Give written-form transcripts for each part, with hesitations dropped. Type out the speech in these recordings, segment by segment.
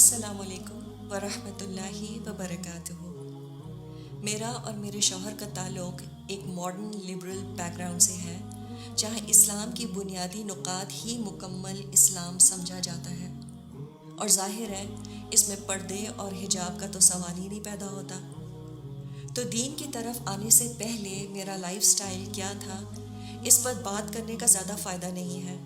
السلام علیکم ورحمۃ اللہ وبرکاتہ۔ میرا اور میرے شوہر کا تعلق ایک ماڈرن لبرل بیک گراؤنڈ سے ہے، جہاں اسلام کی بنیادی نکات ہی مکمل اسلام سمجھا جاتا ہے، اور ظاہر ہے اس میں پردے اور حجاب کا تو سوال ہی نہیں پیدا ہوتا۔ تو دین کی طرف آنے سے پہلے میرا لائف سٹائل کیا تھا، اس پر بات کرنے کا زیادہ فائدہ نہیں ہے۔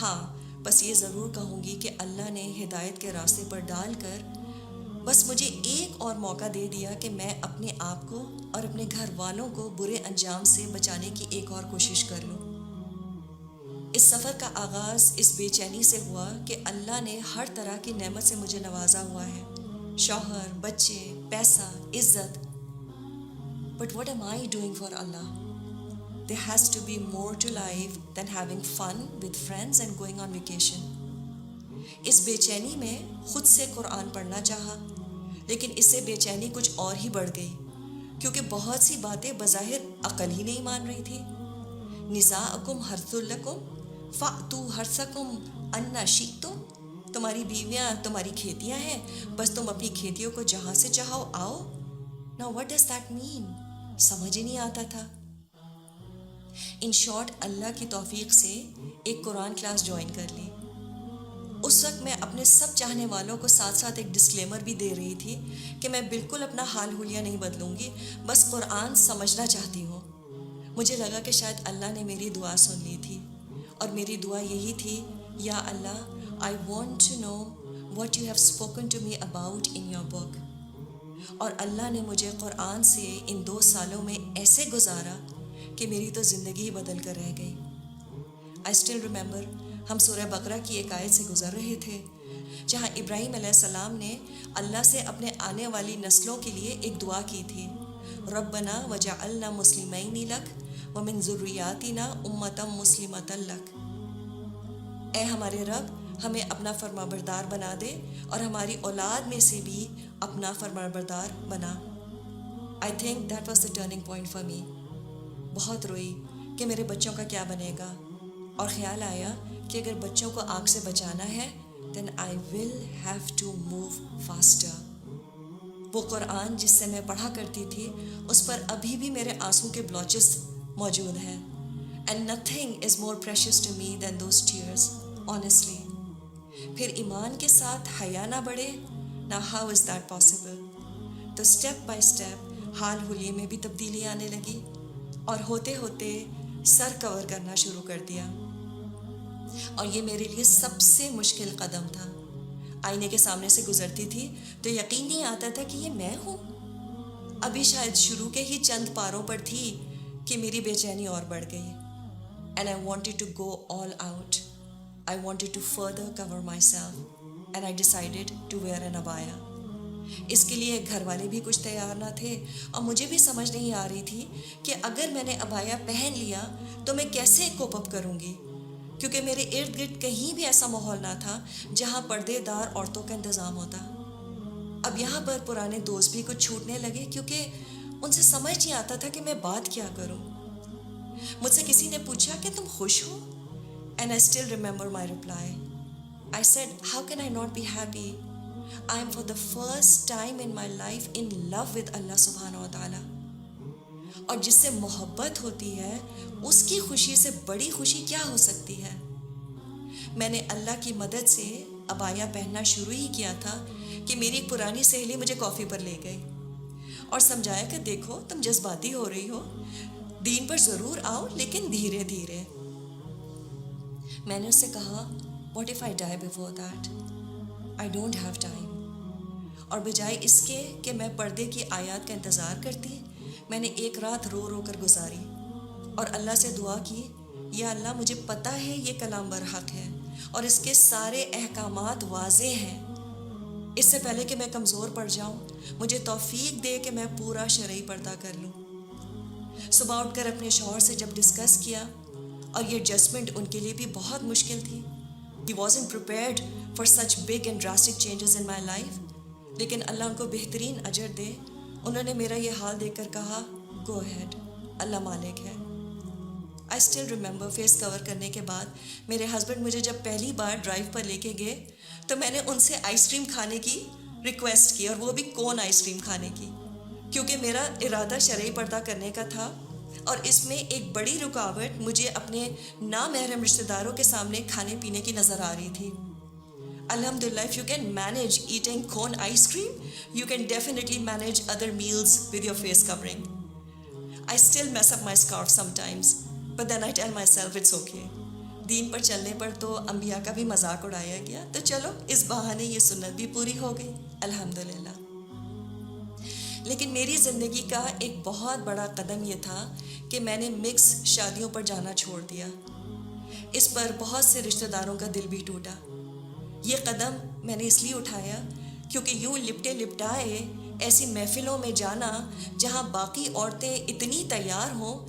ہاں، بس یہ ضرور کہوں گی کہ اللہ نے ہدایت کے راستے پر ڈال کر بس مجھے ایک اور موقع دے دیا کہ میں اپنے آپ کو اور اپنے گھر والوں کو برے انجام سے بچانے کی ایک اور کوشش کر لوں۔ اس سفر کا آغاز اس بے چینی سے ہوا کہ اللہ نے ہر طرح کی نعمت سے مجھے نوازا ہوا ہے، شوہر، بچے، پیسہ، عزت۔ But what am I doing for Allah? There has to be more to life than having fun with friends and going on vacation. اس بے چینی میں خود سے قرآن پڑھنا چاہا، لیکن اس سے بے چینی کچھ اور ہی بڑھ گئی، کیونکہ بہت سی باتیں بظاہر عقل ہی نہیں مان رہی تھی۔ نساءکم حرث لکم فأتوا حرثکم انا شئتم، تمہاری بیویاں تمہاری کھیتیاں ہیں، بس تم اپنی کھیتیوں کو جہاں سے چاہو آؤ۔ Now what does that mean؟ سمجھ ہی نہیں آتا تھا۔ ان شارٹ، اللہ کی توفیق سے ایک قرآن کلاس جوائن کر لی۔ اس وقت میں اپنے سب چاہنے والوں کو ساتھ ساتھ ایک ڈسکلیمر بھی دے رہی تھی کہ میں بالکل اپنا حال حلیہ نہیں بدلوں گی، بس قرآن سمجھنا چاہتی ہوں۔ مجھے لگا کہ شاید اللہ نے میری دعا سن لی تھی، اور میری دعا یہی تھی، یا اللہ، I want to know what you have spoken to me about in your book۔ اور اللہ نے مجھے قرآن سے ان 2 سالوں میں ایسے گزارا کہ میری تو زندگی ہی بدل کر رہ گئی۔ I still remember، ہم سورہ بقرہ کی ایک آیت سے گزر رہے تھے، جہاں ابراہیم علیہ السلام نے اللہ سے اپنے آنے والی نسلوں کے لیے ایک دعا کی تھی، ربنا وجعلنا مسلمین لک ومن ذریاتنا امۃ مسلمۃ لک۔ اے ہمارے رب، ہمیں اپنا فرمانبردار بنا دے اور ہماری اولاد میں سے بھی اپنا فرمانبردار بنا۔ I think that was the turning point for me۔ بہت روئی کہ میرے بچوں کا کیا بنے گا، اور خیال آیا کہ اگر بچوں کو آگ سے بچانا ہے then I will have to move faster۔ وہ قرآن جس سے میں پڑھا کرتی تھی، اس پر ابھی بھی میرے آنسوں کے بلاچز موجود ہیں، and nothing is more precious to me than those tears، honestly۔ پھر ایمان کے ساتھ حیا نہ بڑھے، now how is that possible؟ تو اسٹیپ بائی اسٹیپ حال حلیے میں بھی تبدیلی آنے لگی، اور ہوتے ہوتے سر کور کرنا شروع کر دیا، اور یہ میرے لیے سب سے مشکل قدم تھا۔ آئینے کے سامنے سے گزرتی تھی تو یقین نہیں آتا تھا کہ یہ میں ہوں۔ ابھی شاید شروع کے ہی چند پاروں پر تھی کہ میری بے چینی اور بڑھ گئی، and I wanted to go all out۔ I wanted to further cover myself and I decided to wear an abaya۔ اس کے لیے گھر والے بھی کچھ تیار نہ تھے، اور مجھے بھی سمجھ نہیں آ رہی تھی کہ اگر میں نے ابایا پہن لیا تو میں کیسے کوپ اپ کروں گی، کیونکہ میرے ارد گرد کہیں بھی ایسا ماحول نہ تھا جہاں پردے دار عورتوں کا انتظام ہوتا۔ اب یہاں پر پرانے دوست بھی کچھ چھوٹنے لگے، کیونکہ ان سے سمجھ نہیں آتا تھا کہ میں بات کیا کروں۔ مجھ سے کسی نے پوچھا کہ تم خوش ہو؟ And I still remember my reply۔ I said, how can I not be happy؟ I am for the first time in my life in love with Allah subhanahu wa ta'ala۔ اور جس سے محبت ہوتی ہے اس کی خوشی سے بڑی خوشی کیا ہو سکتی ہے؟ میں نے اللہ کی مدد سے ابایا پہننا شروع ہی کیا تھا کہ میری ایک پرانی سہیلی مجھے کافی پر لے گئی اور سمجھایا کہ دیکھو، تم جذباتی ہو رہی ہو، دین پر ضرور آؤ لیکن دھیرے دھیرے۔ میں نے اس سے کہا، what if I die before that؟ I don't have time۔ اور بجائے اس کے کہ میں پردے کی آیات کا انتظار کرتی، میں نے ایک رات رو رو کر گزاری اور اللہ سے دعا کی، یا اللہ، مجھے پتہ ہے یہ کلام برحق ہے اور اس کے سارے احکامات واضح ہیں۔ اس سے پہلے کہ میں کمزور پڑ جاؤں، مجھے توفیق دے کہ میں پورا شرعی پردہ کر لوں۔ صبح اٹھ کر اپنے شوہر سے جب ڈسکس کیا، اور یہ ایڈجسٹمنٹ ان کے لیے بھی بہت مشکل تھی۔ He wasn't prepared for such big and drastic changes in my life۔ لیکن اللہ ان کو بہترین اجر دے، انہوں نے میرا یہ حال دیکھ کر کہا، گو اہیڈ، اللہ مالک ہے۔ آئی اسٹل ریممبر فیس کور کرنے کے بعد میرے ہسبینڈ مجھے جب پہلی بار ڈرائیو پر لے کے گئے تو میں نے ان سے آئس کریم کھانے کی ریکویسٹ کی، اور وہ بھی کون آئس کریم کھانے کی، کیونکہ میرا ارادہ شرعی پردہ کرنے کا تھا، اور اس میں ایک بڑی رکاوٹ مجھے اپنے نامحرم رشتہ داروں کے سامنے کھانے پینے کی نظر آ رہی تھی۔ Alhamdulillah, if you can manage eating cone ice cream, you can definitely manage other meals with your face covering. I still mess up my scarf sometimes, but then I tell myself it's okay. دین پر چلنے پر تو انبیاء کا بھی مذاق اڑایا گیا، تو چلو اس بہانے یہ سنت بھی پوری ہو گئی، الحمدللہ۔ لیکن میری زندگی کا ایک بہت بڑا قدم یہ تھا کہ میں نے مکس شادیوں پر جانا چھوڑ دیا۔ اس پر بہت سے رشتہ داروں کا دل بھی ٹوٹا۔ یہ قدم میں نے اس لیے اٹھایا کیونکہ یوں لپٹے لپٹائے ایسی محفلوں میں جانا جہاں باقی عورتیں اتنی تیار ہوں،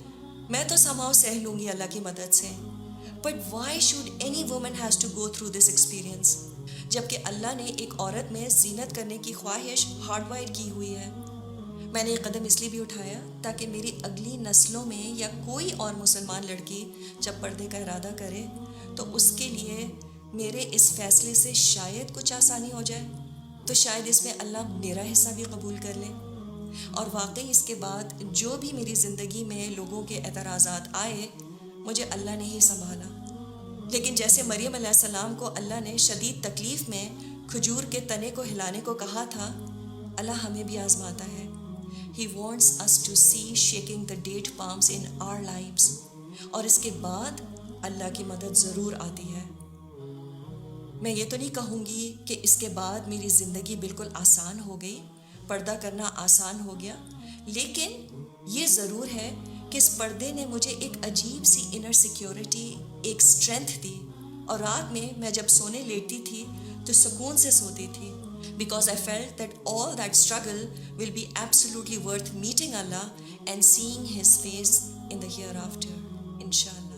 میں تو سمہاؤ سہ لوں گی اللہ کی مدد سے، but why should any woman has to go through this experience, جبکہ اللہ نے ایک عورت میں زینت کرنے کی خواہش ہارڈ وائر کی ہوئی ہے۔ میں نے یہ قدم اس لیے بھی اٹھایا تاکہ میری اگلی نسلوں میں یا کوئی اور مسلمان لڑکی جب پردے کا ارادہ کرے تو اس کے لیے میرے اس فیصلے سے شاید کچھ آسانی ہو جائے، تو شاید اس میں اللہ میرا حصہ بھی قبول کر لے۔ اور واقعی اس کے بعد جو بھی میری زندگی میں لوگوں کے اعتراضات آئے، مجھے اللہ نے ہی سنبھالا۔ لیکن جیسے مریم علیہ السلام کو اللہ نے شدید تکلیف میں کھجور کے تنے کو ہلانے کو کہا تھا، اللہ ہمیں بھی آزماتا ہے۔ He wants us to see shaking the date palms in our lives، اور اس کے بعد اللہ کی مدد ضرور آتی ہے۔ میں یہ تو نہیں کہوں گی کہ اس کے بعد میری زندگی بالکل آسان ہو گئی، پردہ کرنا آسان ہو گیا، لیکن یہ ضرور ہے کہ اس پردے نے مجھے ایک عجیب سی انر سیکیورٹی، ایک اسٹرینتھ دی، اور رات میں میں جب سونے لیٹتی تھی تو سکون سے سوتی تھی، because I felt that all that struggle will be absolutely worth meeting Allah and seeing His face in the hereafter, inshallah.